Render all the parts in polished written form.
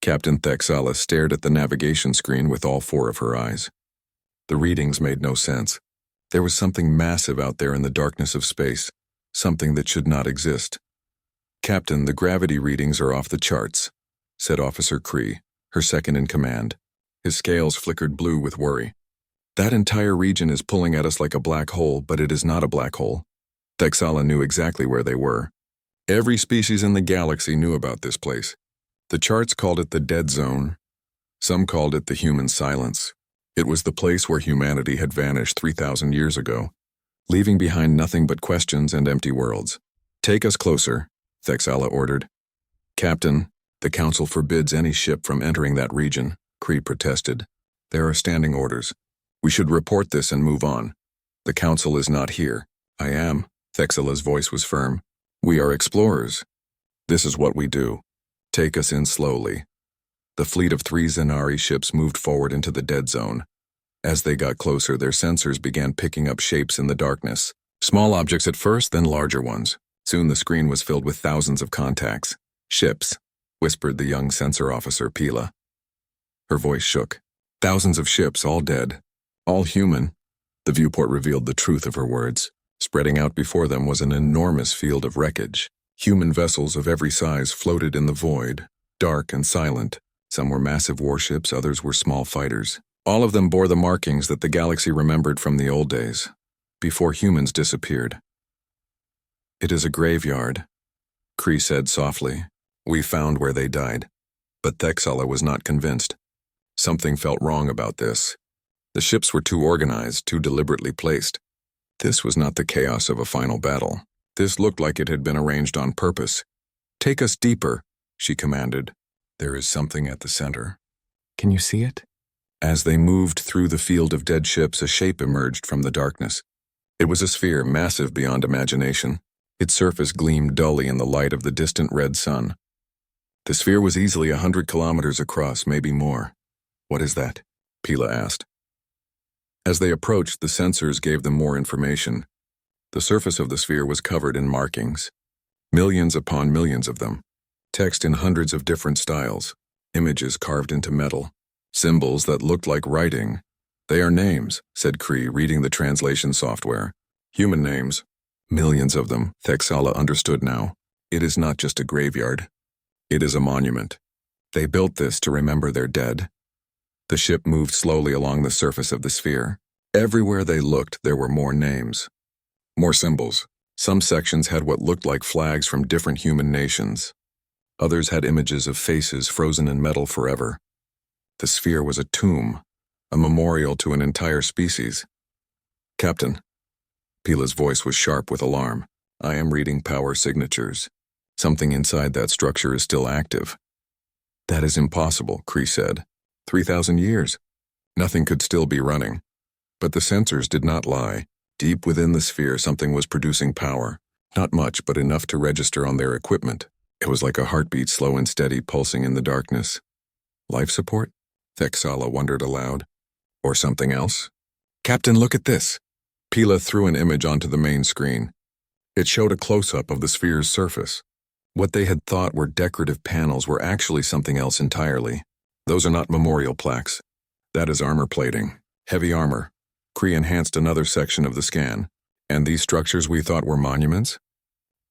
Captain Thexala stared at the navigation screen with all four of her eyes. The readings made no sense. There was something massive out there in the darkness of space, something that should not exist. "Captain, the gravity readings are off the charts," said Officer Cree, her second in command. His scales flickered blue with worry. "That entire region is pulling at us like a black hole, but it is not a black hole." Thexala knew exactly where they were. Every species in the galaxy knew about this place. The charts called it the dead zone. Some called it the human silence. It was the place where humanity had vanished 3,000 years ago, leaving behind nothing but questions and empty worlds. "Take us closer," Thexala ordered. "Captain, the Council forbids any ship from entering that region," Cree protested. "There are standing orders. We should report this and move on. The Council is not here." "I am," Thexala's voice was firm. "We are explorers. This is what we do. Take us in slowly." The fleet of 3 Zenari ships moved forward into the dead zone. As they got closer, their sensors began picking up shapes in the darkness. Small objects at first, then larger ones. Soon the screen was filled with thousands of contacts. "Ships," whispered the young sensor officer, Pila. Her voice shook. "Thousands of ships, all dead. All human." The viewport revealed the truth of her words. Spreading out before them was an enormous field of wreckage. Human vessels of every size floated in the void, dark and silent. Some were massive warships, others were small fighters. All of them bore the markings that the galaxy remembered from the old days, before humans disappeared. "It is a graveyard," Cree said softly. "We found where they died." But Thexala was not convinced. Something felt wrong about this. The ships were too organized, too deliberately placed. This was not the chaos of a final battle. This looked like it had been arranged on purpose. "Take us deeper," she commanded. "There is something at the center." "Can you see it?" As they moved through the field of dead ships, a shape emerged from the darkness. It was a sphere massive beyond imagination. Its surface gleamed dully in the light of the distant red sun. The sphere was easily 100 kilometers across, maybe more. "What is that?" Pila asked. As they approached, the sensors gave them more information. The surface of the sphere was covered in markings. Millions upon millions of them. Text in hundreds of different styles. Images carved into metal. Symbols that looked like writing. "They are names," said Cree, reading the translation software. "Human names. Millions of them." Thexala understood now. It is not just a graveyard. It is a monument. They built this to remember their dead. The ship moved slowly along the surface of the sphere. Everywhere they looked, there were more names. More symbols. Some sections had what looked like flags from different human nations. Others had images of faces frozen in metal forever. The sphere was a tomb, a memorial to an entire species. "Captain," Pila's voice was sharp with alarm, "I am reading power signatures. Something inside that structure is still active." "That is impossible," Cree said. 3,000 years. Nothing could still be running. But the sensors did not lie. Deep within the sphere, something was producing power. Not much, but enough to register on their equipment. It was like a heartbeat, slow and steady, pulsing in the darkness. Life support? Thexala wondered aloud. Or something else? "Captain, look at this." Pila threw an image onto the main screen. It showed a close-up of the sphere's surface. What they had thought were decorative panels were actually something else entirely. "Those are not memorial plaques. That is armor plating. Heavy armor." Cree enhanced another section of the scan. "And these structures we thought were monuments?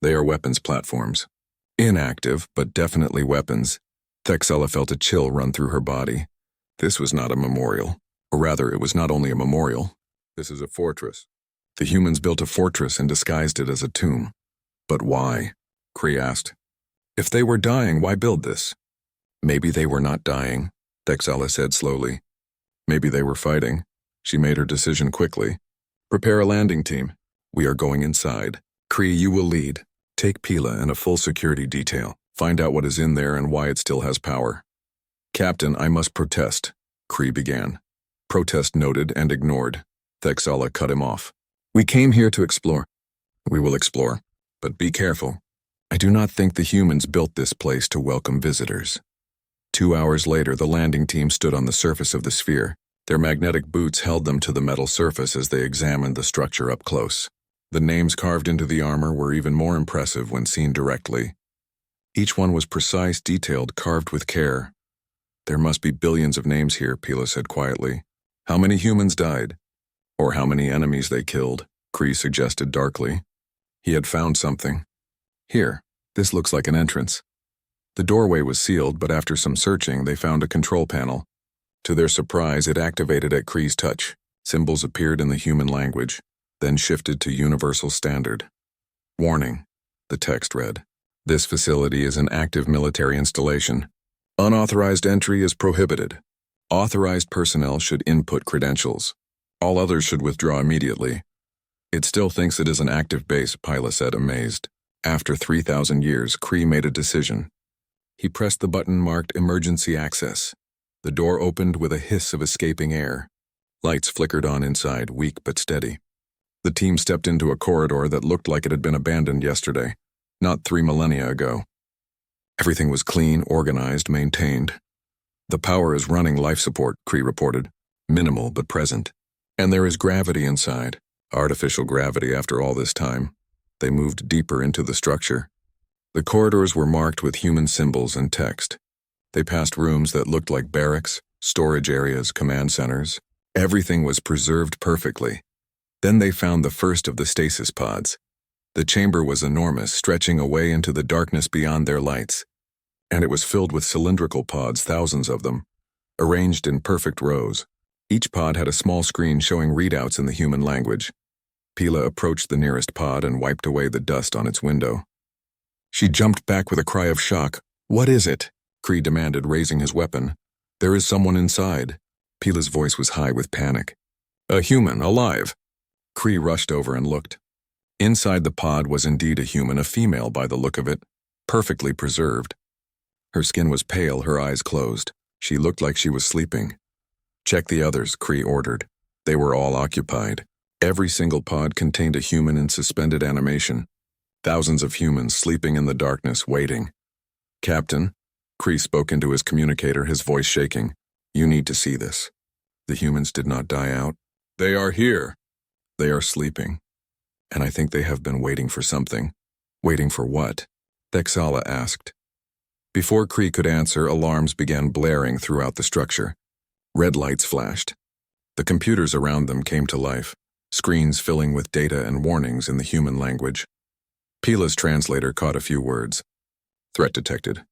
They are weapons platforms. Inactive, but definitely weapons." Thexala felt a chill run through her body. This was not a memorial. Or rather, it was not only a memorial. This is a fortress. The humans built a fortress and disguised it as a tomb. "But why?" Cree asked. "If they were dying, why build this?" "Maybe they were not dying," Thexala said slowly. "Maybe they were fighting." She made her decision quickly. "Prepare a landing team. We are going inside. Cree, you will lead. Take Pila and a full security detail. Find out what is in there and why it still has power." "Captain, I must protest," Cree began. "Protest noted and ignored." Thexala cut him off. "We came here to explore." "We will explore. But be careful. I do not think the humans built this place to welcome visitors." 2 hours later, the landing team stood on the surface of the sphere. Their magnetic boots held them to the metal surface as they examined the structure up close. The names carved into the armor were even more impressive when seen directly. Each one was precise, detailed, carved with care. There must be billions of names here, Pila said quietly. How many humans died? Or how many enemies they killed, Kree suggested darkly. He had found something. Here, this looks like an entrance. The doorway was sealed, but after some searching, they found a control panel. To their surprise, it activated at Kree's touch. Symbols appeared in the human language, then shifted to Universal Standard. Warning, the text read. This facility is an active military installation. Unauthorized entry is prohibited. Authorized personnel should input credentials. All others should withdraw immediately. It still thinks it is an active base, Pila said, amazed. After 3,000 years, Kree made a decision. He pressed the button marked Emergency Access. The door opened with a hiss of escaping air. Lights flickered on inside, weak but steady. The team stepped into a corridor that looked like it had been abandoned yesterday, not 3 millennia ago. Everything was clean, organized, maintained. The power is running life support, Kree reported. Minimal but present. And there is gravity inside. Artificial gravity after all this time. They moved deeper into the structure. The corridors were marked with human symbols and text. They passed rooms that looked like barracks, storage areas, command centers. Everything was preserved perfectly. Then they found the first of the stasis pods. The chamber was enormous, stretching away into the darkness beyond their lights. And it was filled with cylindrical pods, thousands of them, arranged in perfect rows. Each pod had a small screen showing readouts in the human language. Pila approached the nearest pod and wiped away the dust on its window. She jumped back with a cry of shock. What is it? Kree demanded, raising his weapon. There is someone inside. Pila's voice was high with panic. A human, alive. Kree rushed over and looked. Inside the pod was indeed a human, a female by the look of it, perfectly preserved. Her skin was pale, her eyes closed. She looked like she was sleeping. Check the others, Kree ordered. They were all occupied. Every single pod contained a human in suspended animation. Thousands of humans sleeping in the darkness, waiting. Captain, Kree spoke into his communicator, his voice shaking. You need to see this. The humans did not die out. They are here. They are sleeping. And I think they have been waiting for something. Waiting for what? Thexala asked. Before Kree could answer, alarms began blaring throughout the structure. Red lights flashed. The computers around them came to life, screens filling with data and warnings in the human language. Pila's translator caught a few words. Threat detected.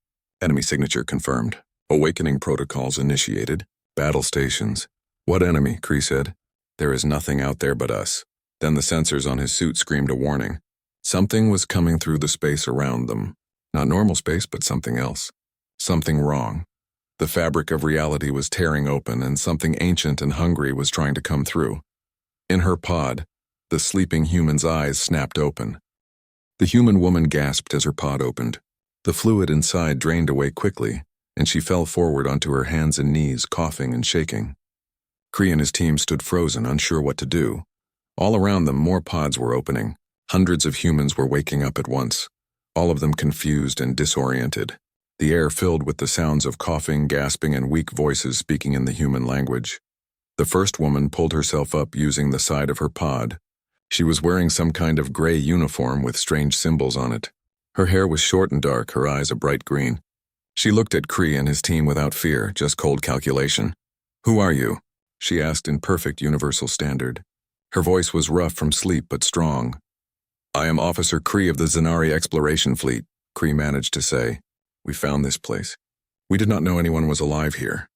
Enemy signature confirmed. Awakening protocols initiated. Battle stations. What enemy? Kree said. There is nothing out there but us. Then the sensors on his suit screamed a warning. Something was coming through the space around them. Not normal space, but something else. Something wrong. The fabric of reality was tearing open, and something ancient and hungry was trying to come through. In her pod, the sleeping human's eyes snapped open. The human woman gasped as her pod opened. The fluid inside drained away quickly, and she fell forward onto her hands and knees, coughing and shaking. Kree and his team stood frozen, unsure what to do. All around them, more pods were opening. Hundreds of humans were waking up at once, all of them confused and disoriented. The air filled with the sounds of coughing, gasping, and weak voices speaking in the human language. The first woman pulled herself up using the side of her pod. She was wearing some kind of gray uniform with strange symbols on it. Her hair was short and dark, her eyes a bright green. She looked at Kree and his team without fear, just cold calculation. Who are you? She asked in perfect Universal Standard. Her voice was rough from sleep but strong. I am Officer Kree of the Zenari Exploration Fleet, Kree managed to say. We found this place. We did not know anyone was alive here.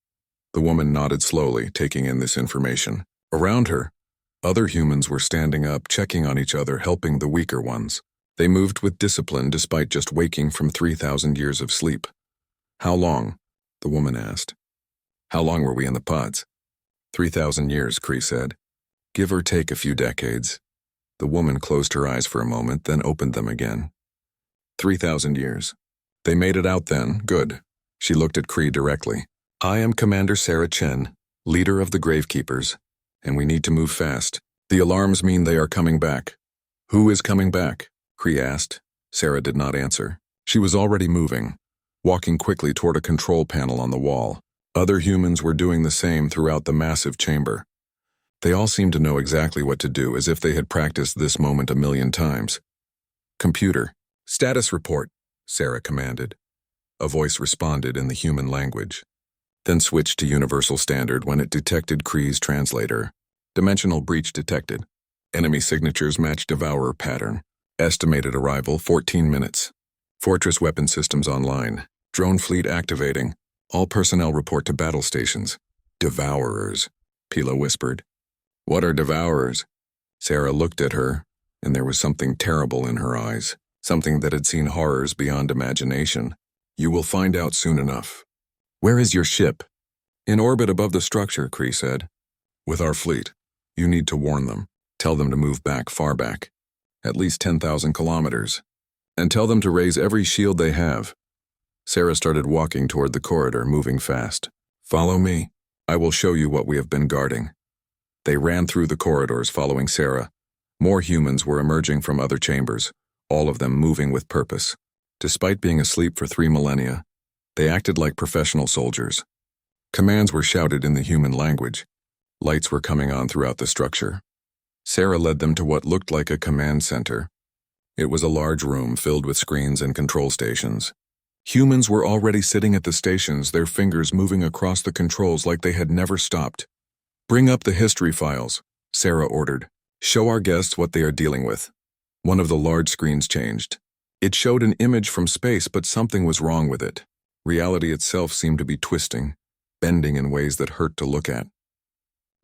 The woman nodded slowly, taking in this information. Around her, other humans were standing up, checking on each other, helping the weaker ones. They moved with discipline despite just waking from 3,000 years of sleep. How long? The woman asked. How long were we in the pods? 3,000 years, Kree said. Give or take a few decades. The woman closed her eyes for a moment, then opened them again. 3,000 years. They made it out then, good. She looked at Kree directly. I am Commander Sarah Chen, leader of the Gravekeepers, and we need to move fast. The alarms mean they are coming back. Who is coming back? Kree asked. Sarah did not answer. She was already moving, walking quickly toward a control panel on the wall. Other humans were doing the same throughout the massive chamber. They all seemed to know exactly what to do, as if they had practiced this moment 1,000,000 times. Computer, status report, Sarah commanded. A voice responded in the human language. then switched to Universal Standard when it detected Kree's translator. Dimensional breach detected. Enemy signatures match Devourer pattern. Estimated arrival 14 minutes. Fortress weapon systems online. Drone fleet activating. All personnel report to battle stations. Devourers, Pila whispered. What are Devourers? Sarah looked at her, and there was something terrible in her eyes, something that had seen horrors beyond imagination. You will find out soon enough. Where is your ship? In orbit above the structure, Kree said. With our fleet. You need to warn them. Tell them to move back, far back. At least 10,000 kilometers. And tell them to raise every shield they have. Sarah started walking toward the corridor, moving fast. Follow me. I will show you what we have been guarding. They ran through the corridors following Sarah. More humans were emerging from other chambers, all of them moving with purpose. Despite being asleep for 3 millennia, they acted like professional soldiers. Commands were shouted in the human language. Lights were coming on throughout the structure. Sarah led them to what looked like a command center. It was a large room filled with screens and control stations. Humans were already sitting at the stations, their fingers moving across the controls like they had never stopped. Bring up the history files, Sarah ordered. Show our guests what they are dealing with. One of the large screens changed. It showed an image from space, but something was wrong with it. Reality itself seemed to be twisting, bending in ways that hurt to look at.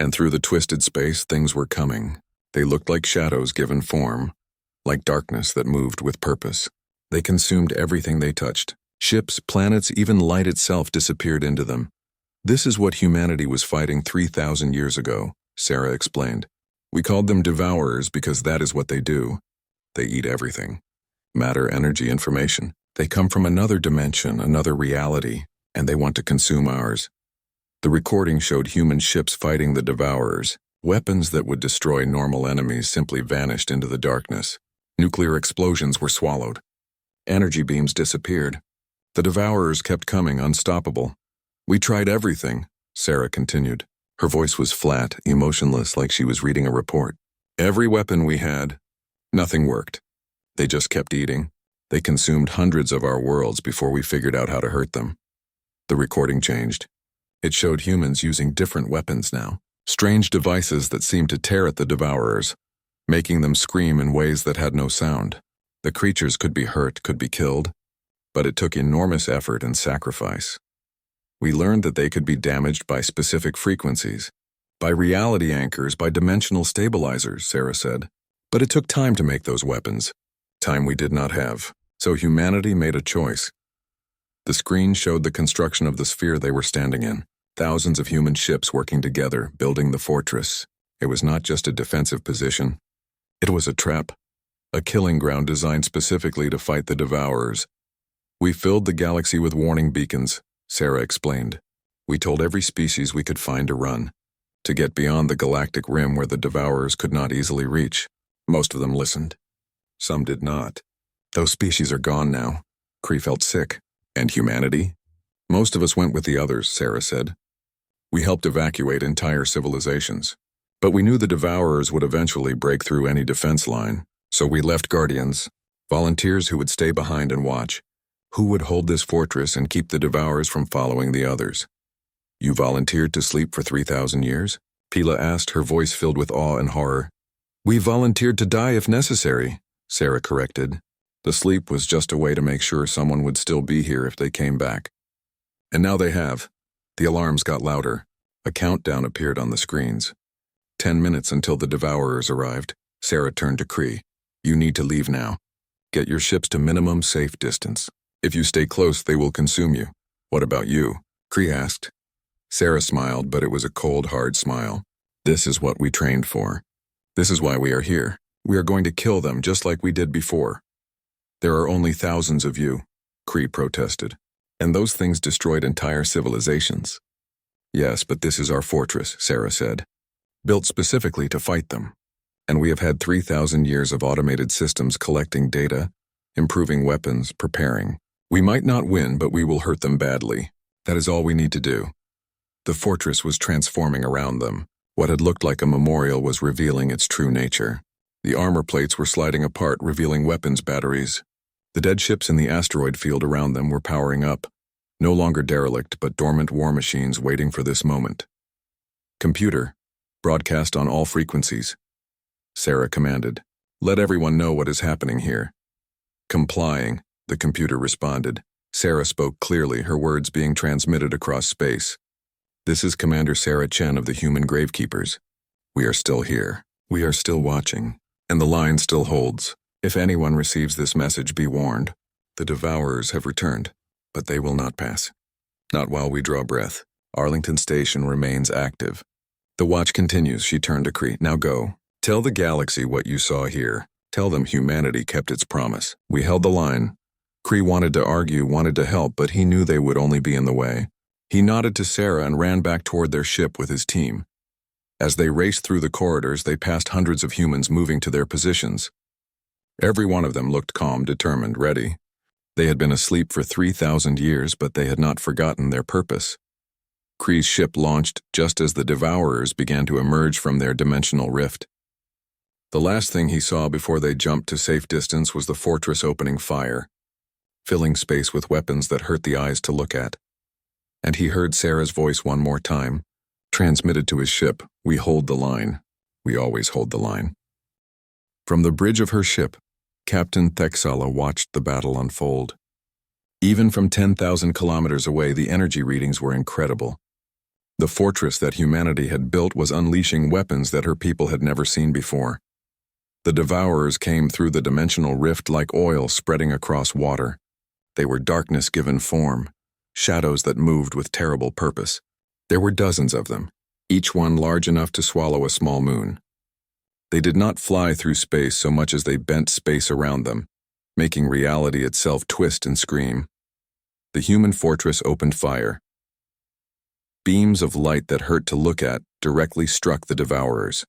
And through the twisted space, things were coming. They looked like shadows given form, like darkness that moved with purpose. They consumed everything they touched. Ships, planets, even light itself disappeared into them. This is what humanity was fighting 3,000 years ago, Sarah explained. We called them Devourers because that is what they do. They eat everything. Matter, energy, information. They come from another dimension, another reality, and they want to consume ours. The recording showed human ships fighting the Devourers. Weapons that would destroy normal enemies simply vanished into the darkness. Nuclear explosions were swallowed. Energy beams disappeared. The Devourers kept coming, unstoppable. We tried everything, Sarah continued. Her voice was flat, emotionless, like she was reading a report. Every weapon we had, nothing worked. They just kept eating. They consumed hundreds of our worlds before we figured out how to hurt them. The recording changed. It showed humans using different weapons now. Strange devices that seemed to tear at the Devourers, making them scream in ways that had no sound. The creatures could be hurt, could be killed, but it took enormous effort and sacrifice. We learned that they could be damaged by specific frequencies, by reality anchors, by dimensional stabilizers, Sarah said. But it took time to make those weapons, time we did not have. So humanity made a choice. The screen showed the construction of the sphere they were standing in. Thousands of human ships working together, building the fortress. It was not just a defensive position. It was a trap, a killing ground designed specifically to fight the Devourers. We filled the galaxy with warning beacons, Sarah explained. We told every species we could find to run, to get beyond the galactic rim where the Devourers could not easily reach. Most of them listened. Some did not. Those species are gone now. Kree felt sick. And humanity? Most of us went with the others, Sarah said. We helped evacuate entire civilizations. But we knew the Devourers would eventually break through any defense line. So we left guardians, volunteers who would stay behind and watch. Who would hold this fortress and keep the Devourers from following the others? You volunteered to sleep for 3,000 years? Pila asked, her voice filled with awe and horror. We volunteered to die if necessary, Sarah corrected. The sleep was just a way to make sure someone would still be here if they came back. And now they have. The alarms got louder. A countdown appeared on the screens. 10 minutes until the Devourers arrived. Sarah turned to Kree. You need to leave now. Get your ships to minimum safe distance. If you stay close, they will consume you. What about you? Kree asked. Sarah smiled, but it was a cold, hard smile. This is what we trained for. This is why we are here. We are going to kill them just like we did before. There are only thousands of you, Kree protested. And those things destroyed entire civilizations. Yes, but this is our fortress, Sarah said. Built specifically to fight them. And we have had 3,000 years of automated systems collecting data, improving weapons, preparing. We might not win, but we will hurt them badly. That is all we need to do. The fortress was transforming around them. What had looked like a memorial was revealing its true nature. The armor plates were sliding apart, revealing weapons batteries. The dead ships in the asteroid field around them were powering up. No longer derelict, but dormant war machines waiting for this moment. Computer, broadcast on all frequencies. Sarah commanded. Let everyone know what is happening here. Complying, the computer responded. Sarah spoke clearly, her words being transmitted across space. This is Commander Sarah Chen of the Human Gravekeepers. We are still here. We are still watching. And the line still holds. If anyone receives this message, be warned. The Devourers have returned, but they will not pass. Not while we draw breath. Arlington Station remains active. The watch continues. She turned to Cree. Now go. Tell the galaxy what you saw here. Tell them humanity kept its promise. We held the line. Cree wanted to argue, wanted to help, but he knew they would only be in the way. He nodded to Sarah and ran back toward their ship with his team. As they raced through the corridors, they passed hundreds of humans moving to their positions. Every one of them looked calm, determined, ready. They had been asleep for 3,000 years, but they had not forgotten their purpose. Kree's ship launched just as the Devourers began to emerge from their dimensional rift. The last thing he saw before they jumped to safe distance was the fortress opening fire, filling space with weapons that hurt the eyes to look at. And he heard Sarah's voice one more time, transmitted to his ship. We hold the line. We always hold the line. From the bridge of her ship, Captain Thexala watched the battle unfold. Even from 10,000 kilometers away, the energy readings were incredible. The fortress that humanity had built was unleashing weapons that her people had never seen before. The Devourers came through the dimensional rift like oil spreading across water. They were darkness given form, shadows that moved with terrible purpose. There were dozens of them, each one large enough to swallow a small moon. They did not fly through space so much as they bent space around them, making reality itself twist and scream. The human fortress opened fire. Beams of light that hurt to look at directly struck the Devourers.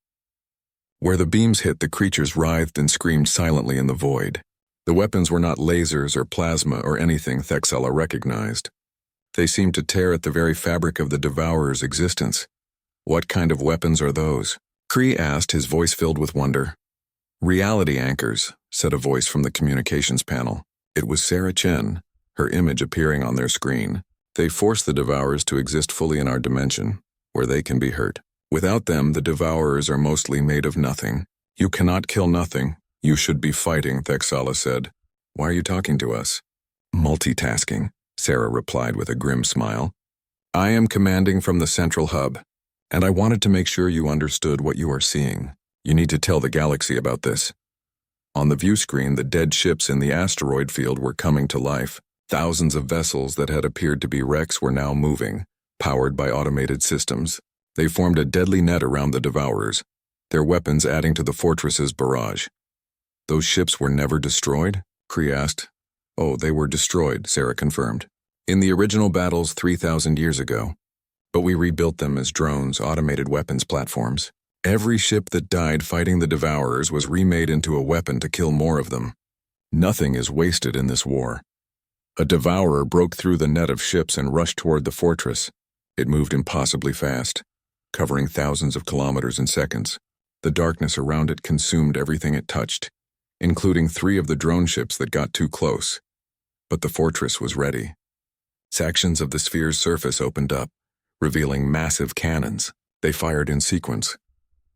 Where the beams hit, the creatures writhed and screamed silently in the void. The weapons were not lasers or plasma or anything Thexala recognized. They seemed to tear at the very fabric of the Devourer's existence. What kind of weapons are those? Cree asked, his voice filled with wonder. Reality anchors, said a voice from the communications panel. It was Sarah Chen, her image appearing on their screen. They force the Devourers to exist fully in our dimension, where they can be hurt. Without them, the Devourers are mostly made of nothing. You cannot kill nothing. You should be fighting, Thexala said. Why are you talking to us? Multitasking, Sarah replied with a grim smile. I am commanding from the central hub, and I wanted to make sure you understood what you are seeing. You need to tell the galaxy about this. On the view screen, the dead ships in the asteroid field were coming to life. Thousands of vessels that had appeared to be wrecks were now moving, powered by automated systems. They formed a deadly net around the Devourers, their weapons adding to the fortress's barrage. Those ships were never destroyed? Cree asked. Oh, they were destroyed, Sarah confirmed. In the original battles 3,000 years ago. But we rebuilt them as drones, automated weapons platforms. Every ship that died fighting the Devourers was remade into a weapon to kill more of them. Nothing is wasted in this war. A Devourer broke through the net of ships and rushed toward the fortress. It moved impossibly fast, covering thousands of kilometers in seconds. The darkness around it consumed everything it touched, including 3 of the drone ships that got too close. But the fortress was ready. Sections of the sphere's surface opened up, revealing massive cannons. They fired in sequence,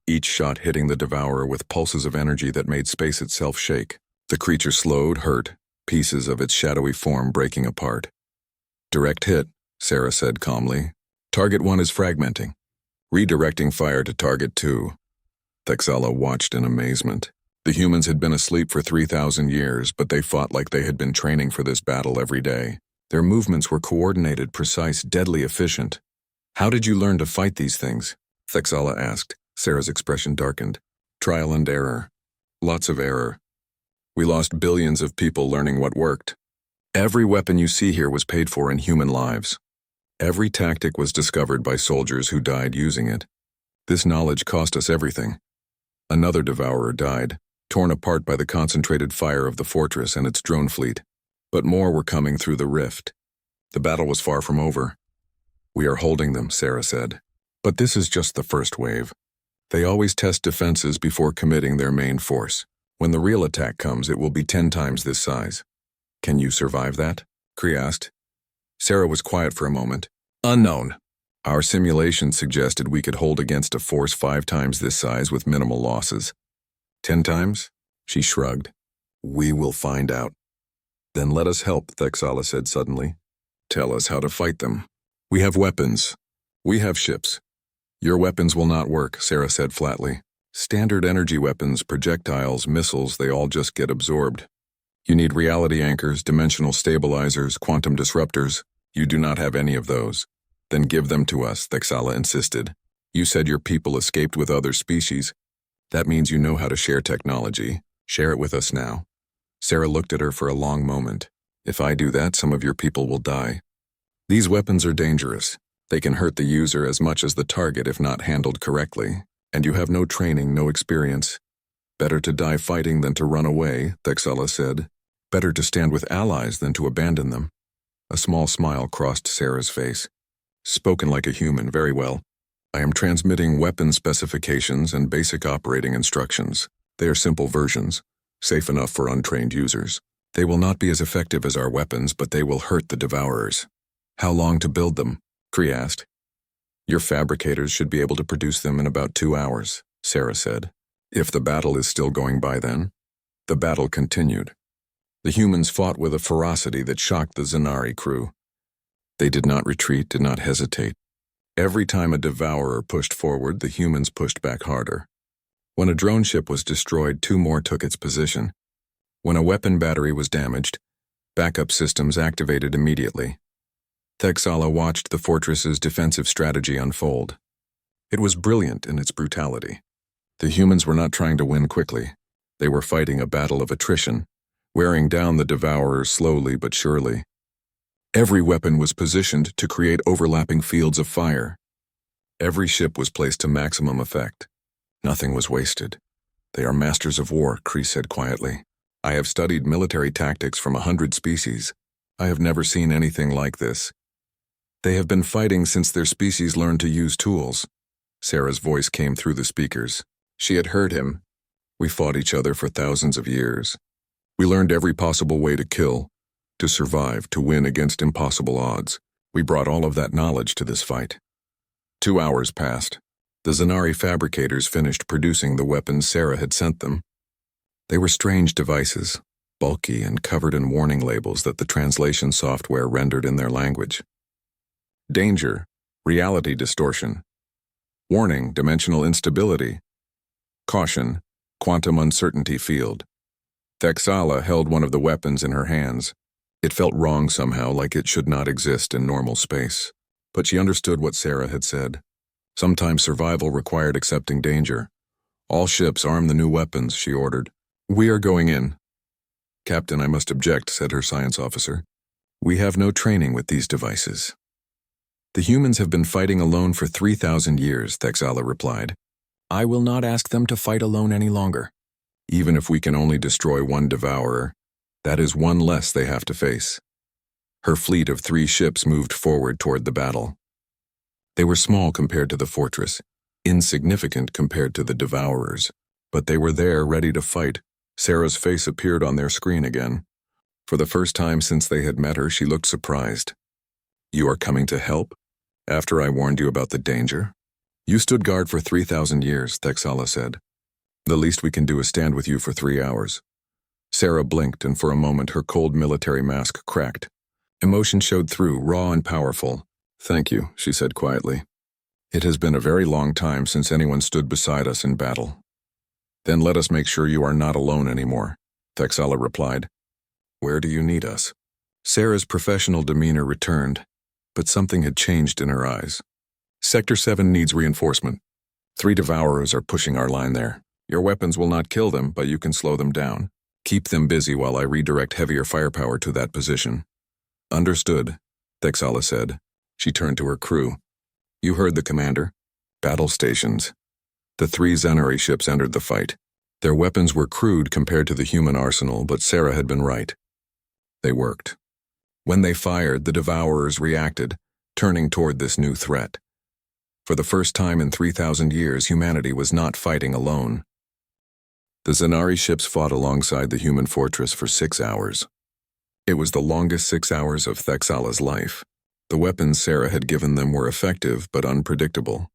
each shot hitting the Devourer with pulses of energy that made space itself shake. The creature slowed, hurt, pieces of its shadowy form breaking apart. Direct hit, Sarah said calmly. Target 1 is fragmenting. Redirecting fire to target 2. Thexala watched in amazement. The humans had been asleep for 3,000 years, but they fought like they had been training for this battle every day. Their movements were coordinated, precise, deadly efficient. How did you learn to fight these things? Thexala asked. Sarah's expression darkened. Trial and error. Lots of error. We lost billions of people learning what worked. Every weapon you see here was paid for in human lives. Every tactic was discovered by soldiers who died using it. This knowledge cost us everything. Another Devourer died, torn apart by the concentrated fire of the fortress and its drone fleet. But more were coming through the rift. The battle was far from over. We are holding them, Sarah said. But this is just the first wave. They always test defenses before committing their main force. When the real attack comes, it will be 10 times this size. Can you survive that? Cree asked. Sarah was quiet for a moment. Unknown. Our simulation suggested we could hold against a force 5 times this size with minimal losses. 10 times? She shrugged. We will find out. Then let us help, Thexala said suddenly. Tell us how to fight them. We have weapons. We have ships. Your weapons will not work, Sarah said flatly. Standard energy weapons, projectiles, missiles, they all just get absorbed. You need reality anchors, dimensional stabilizers, quantum disruptors. You do not have any of those. Then give them to us, Thexala insisted. You said your people escaped with other species. That means you know how to share technology. Share it with us now. Sarah looked at her for a long moment. If I do that, some of your people will die. These weapons are dangerous. They can hurt the user as much as the target if not handled correctly. And you have no training, no experience. Better to die fighting than to run away, Thexala said. Better to stand with allies than to abandon them. A small smile crossed Sarah's face. Spoken like a human, very well. I am transmitting weapon specifications and basic operating instructions. They are simple versions, safe enough for untrained users. They will not be as effective as our weapons, but they will hurt the Devourers. How long to build them? Kree asked. Your fabricators should be able to produce them in about 2 hours, Sarah said. If the battle is still going by then? The battle continued. The humans fought with a ferocity that shocked the Zanari crew. They did not retreat, did not hesitate. Every time a devourer pushed forward, the humans pushed back harder. When a drone ship was destroyed, 2 more took its position. When a weapon battery was damaged, backup systems activated immediately. Thexala watched the fortress's defensive strategy unfold. It was brilliant in its brutality. The humans were not trying to win quickly. They were fighting a battle of attrition, wearing down the devourers slowly but surely. Every weapon was positioned to create overlapping fields of fire. Every ship was placed to maximum effect. Nothing was wasted. They are masters of war, Kree said quietly. I have studied military tactics from 100 species. I have never seen anything like this. They have been fighting since their species learned to use tools. Sarah's voice came through the speakers. She had heard him. We fought each other for thousands of years. We learned every possible way to kill, to survive, to win against impossible odds. We brought all of that knowledge to this fight. 2 hours passed. The Zanari fabricators finished producing the weapons Sarah had sent them. They were strange devices, bulky and covered in warning labels that the translation software rendered in their language. Danger, reality distortion. Warning, dimensional instability. Caution, quantum uncertainty field. Thexala held one of the weapons in her hands. It felt wrong somehow, like it should not exist in normal space. But she understood what Sarah had said. Sometimes survival required accepting danger. All ships arm the new weapons, she ordered. We are going in. Captain, I must object, said her science officer. We have no training with these devices. The humans have been fighting alone for 3,000 years, Thexala replied. I will not ask them to fight alone any longer. Even if we can only destroy one devourer, that is one less they have to face. Her fleet of 3 ships moved forward toward the battle. They were small compared to the fortress, insignificant compared to the devourers, but they were there ready to fight. Sarah's face appeared on their screen again. For the first time since they had met her, she looked surprised. You are coming to help? After I warned you about the danger? You stood guard for 3,000 years, Thexala said. The least we can do is stand with you for 3 hours. Sarah blinked, and for a moment her cold military mask cracked. Emotion showed through, raw and powerful. Thank you, she said quietly. It has been a very long time since anyone stood beside us in battle. Then let us make sure you are not alone anymore, Thexala replied. Where do you need us? Sarah's professional demeanor returned, but something had changed in her eyes. Sector 7 needs reinforcement. 3 devourers are pushing our line there. Your weapons will not kill them, but you can slow them down. Keep them busy while I redirect heavier firepower to that position. Understood, Thexala said. She turned to her crew. You heard the commander. Battle stations. The 3 Zanari ships entered the fight. Their weapons were crude compared to the human arsenal, but Sarah had been right. They worked. When they fired, the devourers reacted, turning toward this new threat. For the first time in 3,000 years, humanity was not fighting alone. The Zanari ships fought alongside the human fortress for 6 hours. It was the longest 6 hours of Thexala's life. The weapons Sarah had given them were effective but unpredictable.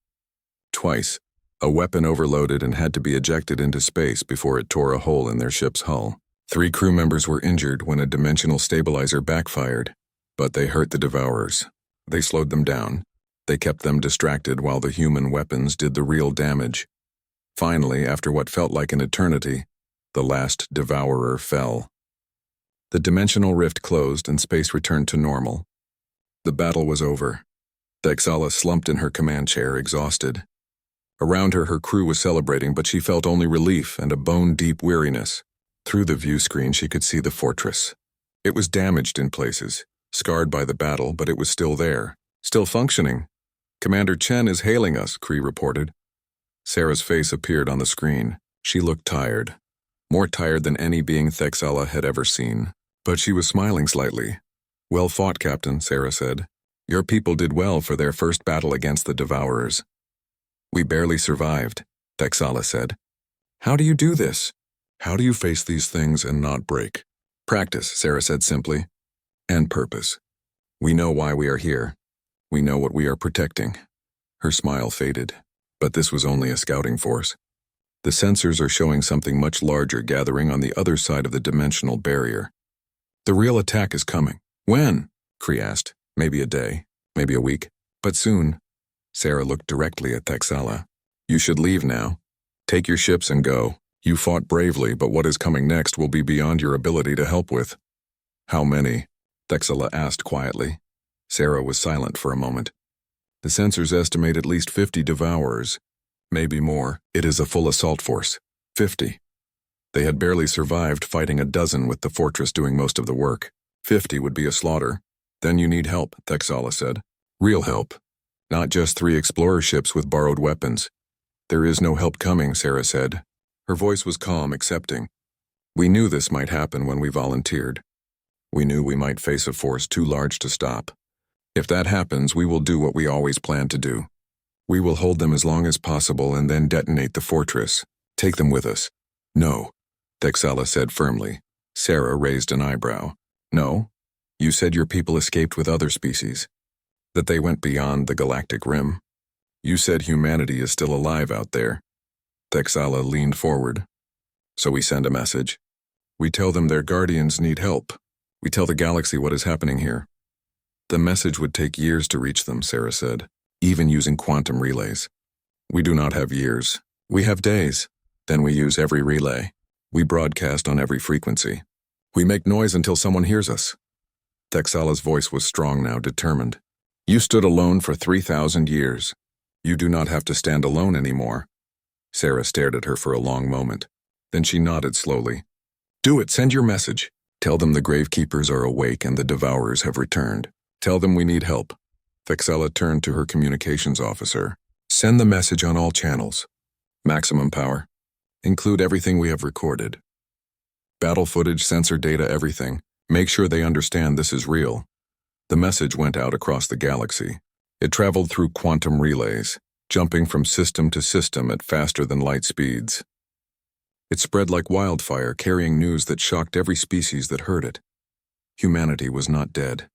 Twice, a weapon overloaded and had to be ejected into space before it tore a hole in their ship's hull. 3 crew members were injured when a dimensional stabilizer backfired, but they hurt the Devourers. They slowed them down. They kept them distracted while the human weapons did the real damage. Finally, after what felt like an eternity, the last Devourer fell. The dimensional rift closed and space returned to normal. The battle was over. Thexala slumped in her command chair, exhausted. Around her, her crew was celebrating, but she felt only relief and a bone-deep weariness. Through the view screen, she could see the fortress. It was damaged in places, scarred by the battle, but it was still there, still functioning. "Commander Chen is hailing us," Kree reported. Sarah's face appeared on the screen. She looked tired, more tired than any being Thexala had ever seen. But she was smiling slightly. "Well fought, Captain," Sarah said. "Your people did well for their first battle against the Devourers." "We barely survived," Thexala said. "How do you do this? How do you face these things and not break?" "Practice," Sarah said simply. "And purpose. We know why we are here. We know what we are protecting." Her smile faded, but this was only a scouting force. "The sensors are showing something much larger gathering on the other side of the dimensional barrier. The real attack is coming." "When?" Kree asked. "Maybe a day, maybe a week, but soon." Sarah looked directly at Thexala. "You should leave now. Take your ships and go. You fought bravely, but what is coming next will be beyond your ability to help with." "How many?" Thexala asked quietly. Sarah was silent for a moment. "The sensors estimate at least 50 Devourers. Maybe more. It is a full assault force. 50. They had barely survived fighting a dozen with the fortress doing most of the work. 50 would be a slaughter. Then you need help," Thexala said. "Real help. Not just 3 explorer ships with borrowed weapons." "There is no help coming," Sarah said. Her voice was calm, accepting. "We knew this might happen when we volunteered. We knew we might face a force too large to stop. If that happens, we will do what we always planned to do. We will hold them as long as possible and then detonate the fortress. Take them with us." "No," Thexala said firmly. Sarah raised an eyebrow. "No? You said your people escaped with other species. That they went beyond the galactic rim. You said humanity is still alive out there." Thexala leaned forward. "So we send a message. We tell them their guardians need help. We tell the galaxy what is happening here." "The message would take years to reach them," Sarah said, "even using quantum relays. We do not have years. We have days. Then we use every relay. We broadcast on every frequency. We make noise until someone hears us." Thexala's voice was strong now, determined. "You stood alone for 3,000 years. You do not have to stand alone anymore." Sarah stared at her for a long moment. Then she nodded slowly. "Do it, send your message. Tell them the Gravekeepers are awake and the Devourers have returned. Tell them we need help." Thexala turned to her communications officer. "Send the message on all channels. Maximum power. Include everything we have recorded. Battle footage, sensor data, everything. Make sure they understand this is real." The message went out across the galaxy. It traveled through quantum relays, jumping from system to system at faster than light speeds. It spread like wildfire, carrying news that shocked every species that heard it. Humanity was not dead.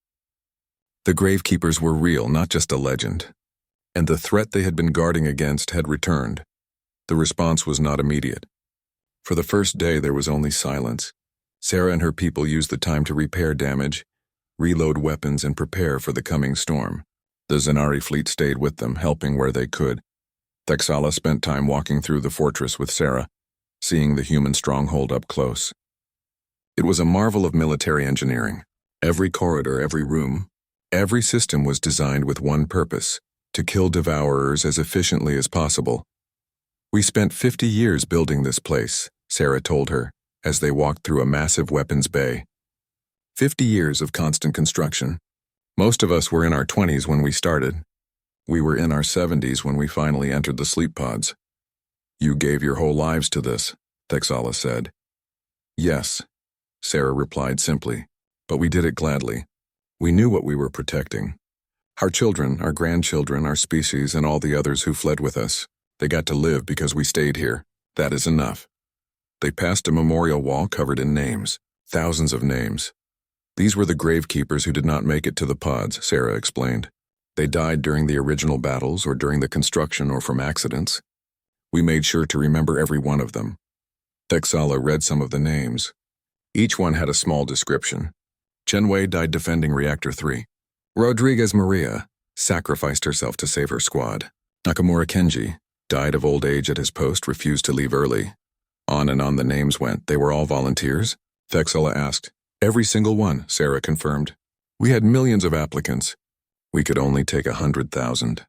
The Gravekeepers were real, not just a legend. And the threat they had been guarding against had returned. The response was not immediate. For the first day, there was only silence. Sarah and her people used the time to repair damage, reload weapons, and prepare for the coming storm. The Zenari fleet stayed with them, helping where they could. Thexala spent time walking through the fortress with Sarah, seeing the human stronghold up close. It was a marvel of military engineering. Every corridor, every room, every system was designed with one purpose: to kill Devourers as efficiently as possible. "We spent 50 years building this place," Sarah told her, as they walked through a massive weapons bay. 50 years of constant construction. Most of us were in our 20s when we started. We were in our 70s when we finally entered the sleep pods. "You gave your whole lives to this," Thexala said. "Yes," Sarah replied simply, "but we did it gladly. We knew what we were protecting. Our children, our grandchildren, our species, and all the others who fled with us. They got to live because we stayed here. That is enough." They passed a memorial wall covered in names, thousands of names. These were the gravekeepers who did not make it to the pods, Sarah explained. They died during the original battles or during the construction or from accidents. We made sure to remember every one of them. Thexala read some of the names. Each one had a small description. Chenwei died defending Reactor 3. Rodriguez Maria sacrificed herself to save her squad. Nakamura Kenji died of old age at his post, refused to leave early. On and on the names went. They were all volunteers? Thexala asked. Every single one, Sarah confirmed. We had millions of applicants. We could only take 100,000.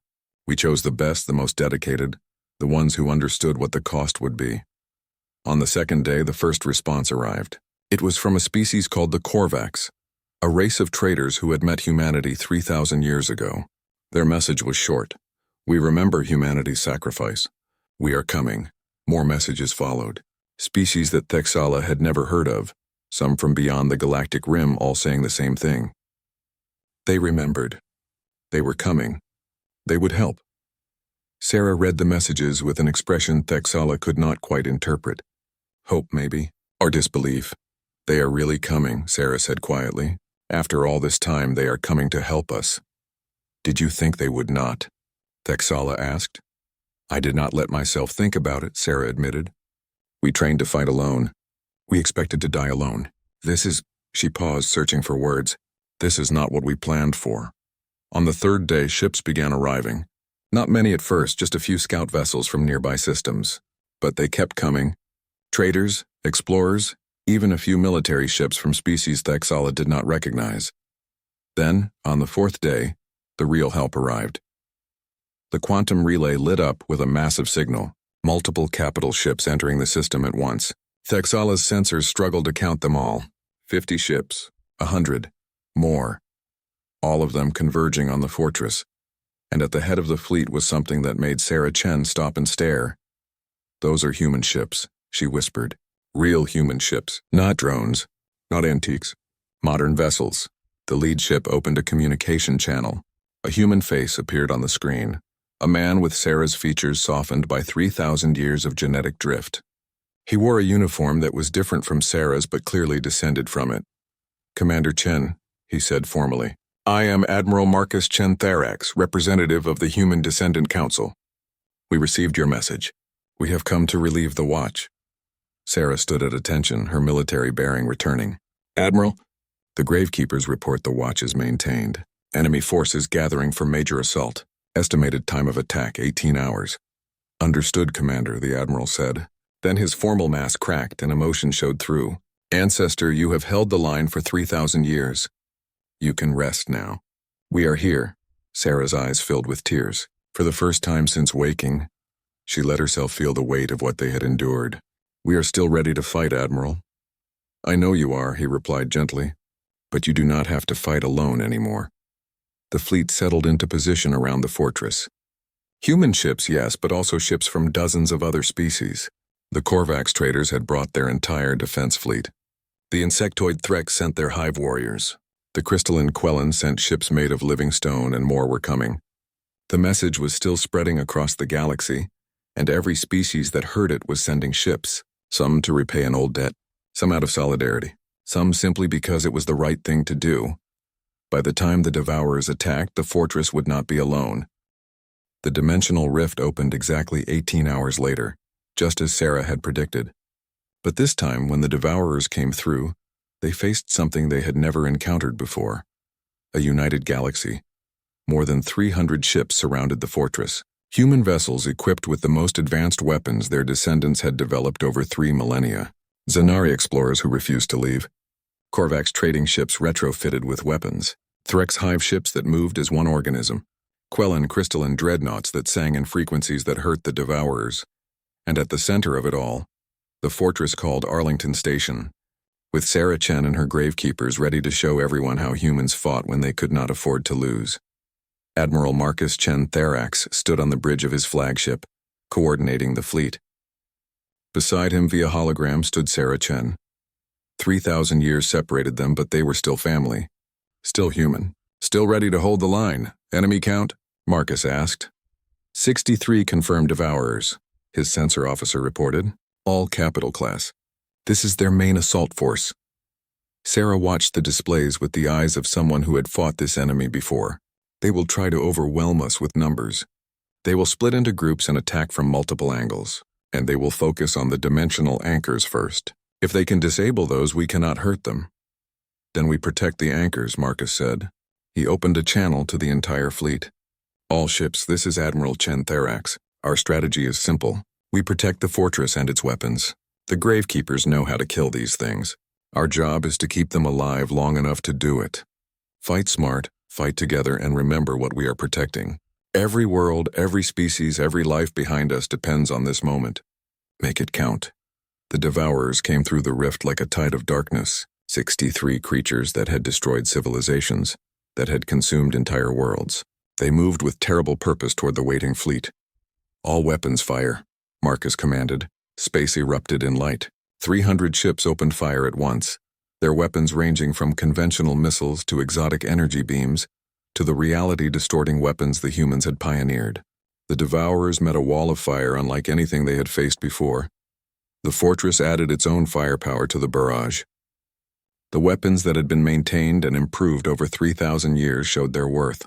We chose the best, the most dedicated, the ones who understood what the cost would be. On the second day, the first response arrived. It was from a species called the Korvax, a race of traders who had met humanity 3,000 years ago. Their message was short. We remember humanity's sacrifice. We are coming. More messages followed. Species that Thexala had never heard of, some from beyond the galactic rim, all saying the same thing. They remembered. They were coming. They would help. Sarah read the messages with an expression Thexala could not quite interpret. Hope, maybe, or disbelief. They are really coming, Sarah said quietly. After all this time, they are coming to help us. Did you think they would not? Thexala asked. I did not let myself think about it, Sarah admitted. We trained to fight alone. We expected to die alone. She paused, searching for words. This is not what we planned for. On the third day, ships began arriving. Not many at first, just a few scout vessels from nearby systems. But they kept coming. Traders, explorers, even a few military ships from species Thexala did not recognize. Then, on the fourth day, the real help arrived. The quantum relay lit up with a massive signal, multiple capital ships entering the system at once. Thexala's sensors struggled to count them all. 50 ships, 100, more. All of them converging on the fortress. And at the head of the fleet was something that made Sarah Chen stop and stare. Those are human ships, she whispered. Real human ships, not drones, not antiques. Modern vessels. The lead ship opened a communication channel. A human face appeared on the screen. A man with Sarah's features softened by 3,000 years of genetic drift. He wore a uniform that was different from Sarah's but clearly descended from it. Commander Chen, he said formally. I am Admiral Marcus Chen Tharax, representative of the Human Descendant Council. We received your message. We have come to relieve the watch. Sarah stood at attention, her military bearing returning. Admiral, the gravekeepers report the watch is maintained. Enemy forces gathering for major assault. Estimated time of attack, 18 hours. Understood, Commander, the Admiral said. Then his formal mask cracked and emotion showed through. Ancestor, you have held the line for 3,000 years. You can rest now. We are here. Sarah's eyes filled with tears. For the first time since waking, she let herself feel the weight of what they had endured. We are still ready to fight, Admiral. I know you are, he replied gently, but you do not have to fight alone anymore. The fleet settled into position around the fortress. Human ships, yes, but also ships from dozens of other species. The Korvax traders had brought their entire defense fleet. The insectoid Threx sent their hive warriors. The crystalline Quellen sent ships made of living stone, and more were coming. The message was still spreading across the galaxy, and every species that heard it was sending ships, some to repay an old debt, some out of solidarity, some simply because it was the right thing to do. By the time the Devourers attacked, the fortress would not be alone. The dimensional rift opened exactly 18 hours later, just as Sarah had predicted. But this time, when the Devourers came through, they faced something they had never encountered before. A united galaxy. More than 300 ships surrounded the fortress. Human vessels equipped with the most advanced weapons their descendants had developed over 3 millennia. Zanari explorers who refused to leave. Korvax trading ships retrofitted with weapons. Threx hive ships that moved as one organism. Quellen crystalline dreadnoughts that sang in frequencies that hurt the Devourers. And at the center of it all, the fortress called Arlington Station, with Sarah Chen and her gravekeepers ready to show everyone how humans fought when they could not afford to lose. Admiral Marcus Chen Tharax stood on the bridge of his flagship, coordinating the fleet. Beside him via hologram stood Sarah Chen. 3,000 years separated them, but they were still family. Still human. Still ready to hold the line. Enemy count? Marcus asked. 63 confirmed Devourers, his sensor officer reported. All capital class. This is their main assault force. Sarah watched the displays with the eyes of someone who had fought this enemy before. They will try to overwhelm us with numbers. They will split into groups and attack from multiple angles, and they will focus on the dimensional anchors first. If they can disable those, we cannot hurt them. Then we protect the anchors, Marcus said. He opened a channel to the entire fleet. All ships, this is Admiral Chen Therax. Our strategy is simple. We protect the fortress and its weapons. The Gravekeepers know how to kill these things. Our job is to keep them alive long enough to do it. Fight smart, fight together, and remember what we are protecting. Every world, every species, every life behind us depends on this moment. Make it count. The Devourers came through the rift like a tide of darkness. 63 creatures that had destroyed civilizations, that had consumed entire worlds. They moved with terrible purpose toward the waiting fleet. All weapons fire, Marcus commanded. Space erupted in light. 300 ships opened fire at once, their weapons ranging from conventional missiles to exotic energy beams, to the reality-distorting weapons the humans had pioneered. The Devourers met a wall of fire unlike anything they had faced before. The fortress added its own firepower to the barrage. The weapons that had been maintained and improved over 3,000 years showed their worth.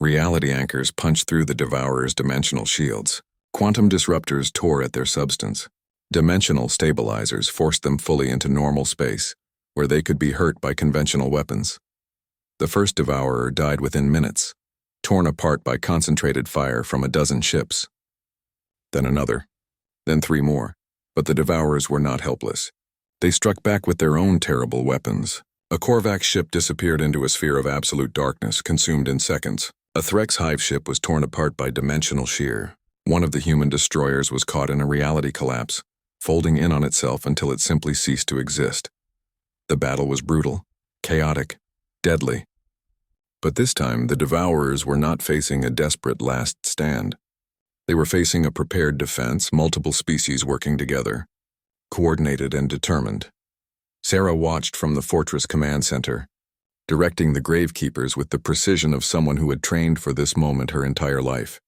Reality anchors punched through the Devourers' dimensional shields. Quantum disruptors tore at their substance. Dimensional stabilizers forced them fully into normal space, where they could be hurt by conventional weapons. The first Devourer died within minutes, torn apart by concentrated fire from a dozen ships. Then another. Then 3 more. But the Devourers were not helpless. They struck back with their own terrible weapons. A Korvax ship disappeared into a sphere of absolute darkness, consumed in seconds. A Threx hive ship was torn apart by dimensional shear. One of the human destroyers was caught in a reality collapse, folding in on itself until it simply ceased to exist. The battle was brutal, chaotic, deadly. But this time, the Devourers were not facing a desperate last stand. They were facing a prepared defense, multiple species working together, coordinated and determined. Sarah watched from the fortress command center, directing the Gravekeepers with the precision of someone who had trained for this moment her entire life.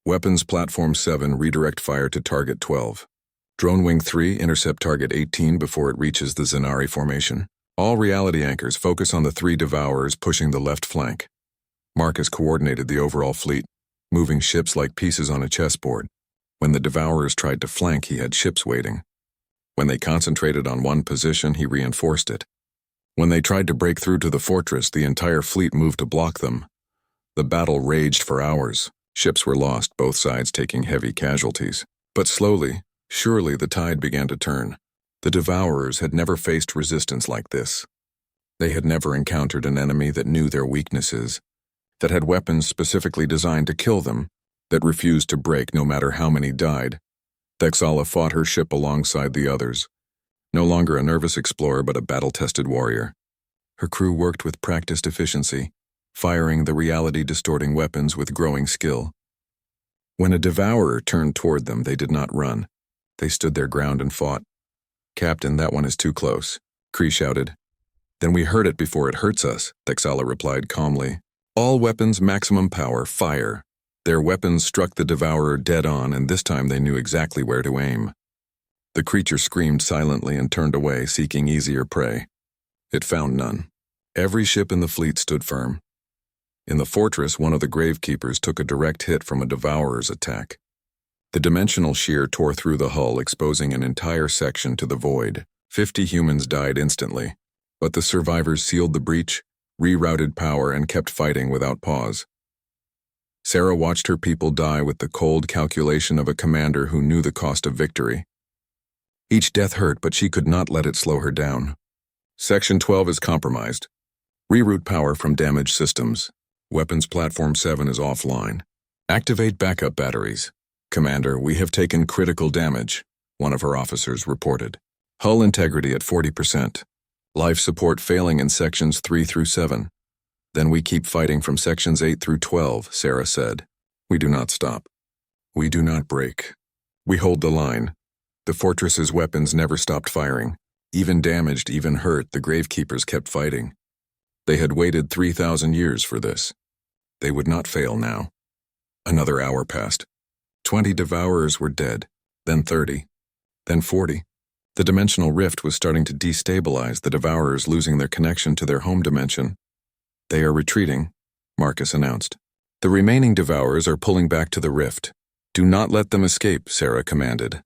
Weapons Platform 7 redirect fire to Target 12. Drone Wing 3 intercept Target 18 before it reaches the Zenari formation. All reality anchors focus on the 3 Devourers pushing the left flank. Marcus coordinated the overall fleet, moving ships like pieces on a chessboard. When the Devourers tried to flank, he had ships waiting. When they concentrated on one position, he reinforced it. When they tried to break through to the fortress, the entire fleet moved to block them. The battle raged for hours. Ships were lost, both sides taking heavy casualties. But slowly, surely the tide began to turn. The Devourers had never faced resistance like this. They had never encountered an enemy that knew their weaknesses, that had weapons specifically designed to kill them, that refused to break no matter how many died. Thexala fought her ship alongside the others, no longer a nervous explorer but a battle-tested warrior. Her crew worked with practiced efficiency, firing the reality-distorting weapons with growing skill. When a Devourer turned toward them, they did not run. They stood their ground and fought. "Captain, that one is too close," Kree shouted. "Then we hurt it before it hurts us," Thexala replied calmly. "All weapons maximum power, fire." Their weapons struck the Devourer dead on, and this time they knew exactly where to aim. The creature screamed silently and turned away, seeking easier prey. It found none. Every ship in the fleet stood firm. In the fortress, one of the Gravekeepers took a direct hit from a Devourer's attack. The dimensional shear tore through the hull, exposing an entire section to the void. 50 humans died instantly, but the survivors sealed the breach, rerouted power, and kept fighting without pause. Sarah watched her people die with the cold calculation of a commander who knew the cost of victory. Each death hurt, but she could not let it slow her down. Section 12 is compromised. Reroute power from damaged systems. Weapons Platform 7 is offline. Activate backup batteries. "Commander, we have taken critical damage," one of her officers reported. "Hull integrity at 40%. Life support failing in sections 3 through 7. Then we keep fighting from sections 8 through 12, Sarah said. "We do not stop. We do not break. We hold the line." The fortress's weapons never stopped firing. Even damaged, even hurt, the Gravekeepers kept fighting. They had waited 3,000 years for this. They would not fail now. Another hour passed. 20 Devourers were dead, then 30, then 40. The dimensional rift was starting to destabilize, the Devourers losing their connection to their home dimension. "They are retreating," Marcus announced. "The remaining Devourers are pulling back to the rift. Do not let them escape," Sarah commanded.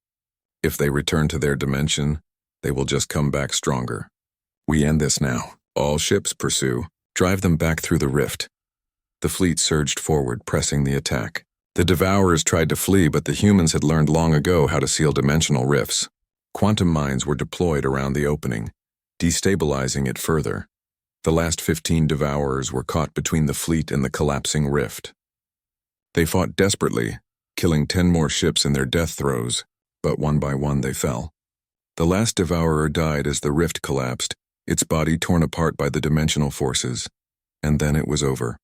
"If they return to their dimension, they will just come back stronger. We end this now. All ships pursue. Drive them back through the rift." The fleet surged forward, pressing the attack. The Devourers tried to flee, but the humans had learned long ago how to seal dimensional rifts. Quantum mines were deployed around the opening, destabilizing it further. The last 15 Devourers were caught between the fleet and the collapsing rift. They fought desperately, killing 10 more ships in their death throes, but one by one they fell. The last Devourer died as the rift collapsed, its body torn apart by the dimensional forces, and then it was over.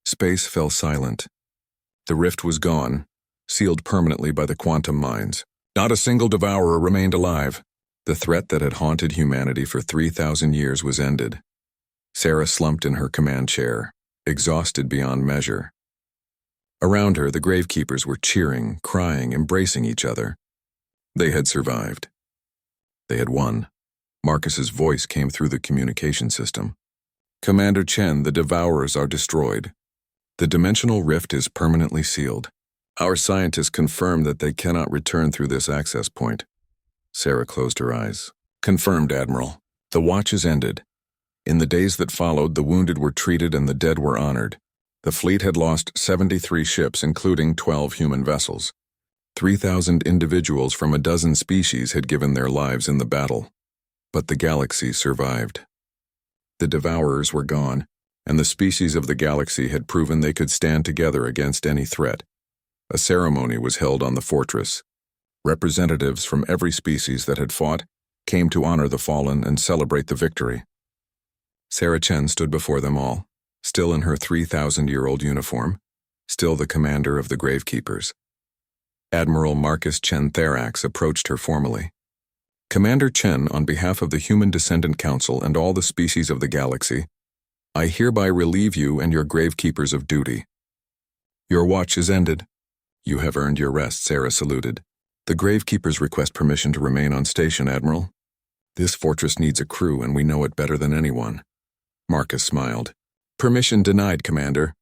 Space fell silent. The rift was gone, sealed permanently by the quantum mines. Not a single Devourer remained alive. The threat that had haunted humanity for 3,000 years was ended. Sarah slumped in her command chair, exhausted beyond measure. Around her, the gravekeepers were cheering, crying, embracing each other. They had survived. They had won. Marcus's voice came through the communication system. "Commander Chen, the Devourers are destroyed. The dimensional rift is permanently sealed. Our scientists confirm that they cannot return through this access point." Sarah closed her eyes. "Confirmed, Admiral. The watch is ended. In the days that followed, the wounded were treated and the dead were honored. The fleet had lost 73 ships, including 12 human vessels. 3,000 individuals from a dozen species had given their lives in the battle. But the galaxy survived. The Devourers were gone, and the species of the galaxy had proven they could stand together against any threat. A ceremony was held on the fortress. Representatives from every species that had fought came to honor the fallen and celebrate the victory. Sarah Chen stood before them all, still in her 3,000-year-old uniform, still the commander of the Gravekeepers. Admiral Marcus Chen Therax approached her formally. "Commander Chen, on behalf of the Human Descendant Council and all the species of the galaxy, I hereby relieve you and your Gravekeepers of duty. Your watch is ended. You have earned your rest," Sarah saluted. "The Gravekeepers request permission to remain on station, Admiral. This fortress needs a crew, and we know it better than anyone." Marcus smiled. "Permission denied, Commander.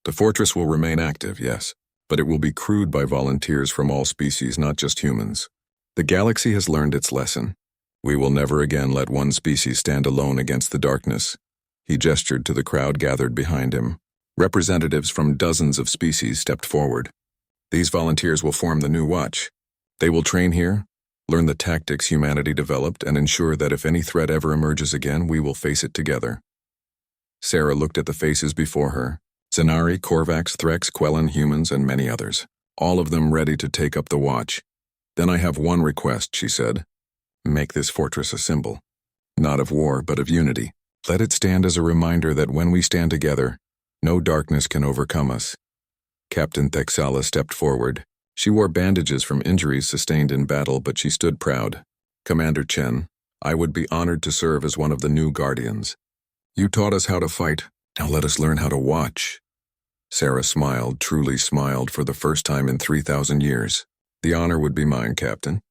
The fortress will remain active, yes, but it will be crewed by volunteers from all species, not just humans. The galaxy has learned its lesson. We will never again let one species stand alone against the darkness." He gestured to the crowd gathered behind him. Representatives from dozens of species stepped forward. "These volunteers will form the new watch. They will train here, learn the tactics humanity developed, and ensure that if any threat ever emerges again, we will face it together." Sarah looked at the faces before her. Zenari, Korvax, Threx, Quellan, humans, and many others, all of them ready to take up the watch. "Then I have one request," she said. "Make this fortress a symbol, not of war, but of unity. Let it stand as a reminder that when we stand together, no darkness can overcome us." Captain Thexala stepped forward. She wore bandages from injuries sustained in battle, but she stood proud. "Commander Chen, I would be honored to serve as one of the new Guardians. You taught us how to fight. Now let us learn how to watch." Sarah smiled, truly smiled, for the first time in 3,000 years. "The honor would be mine, Captain."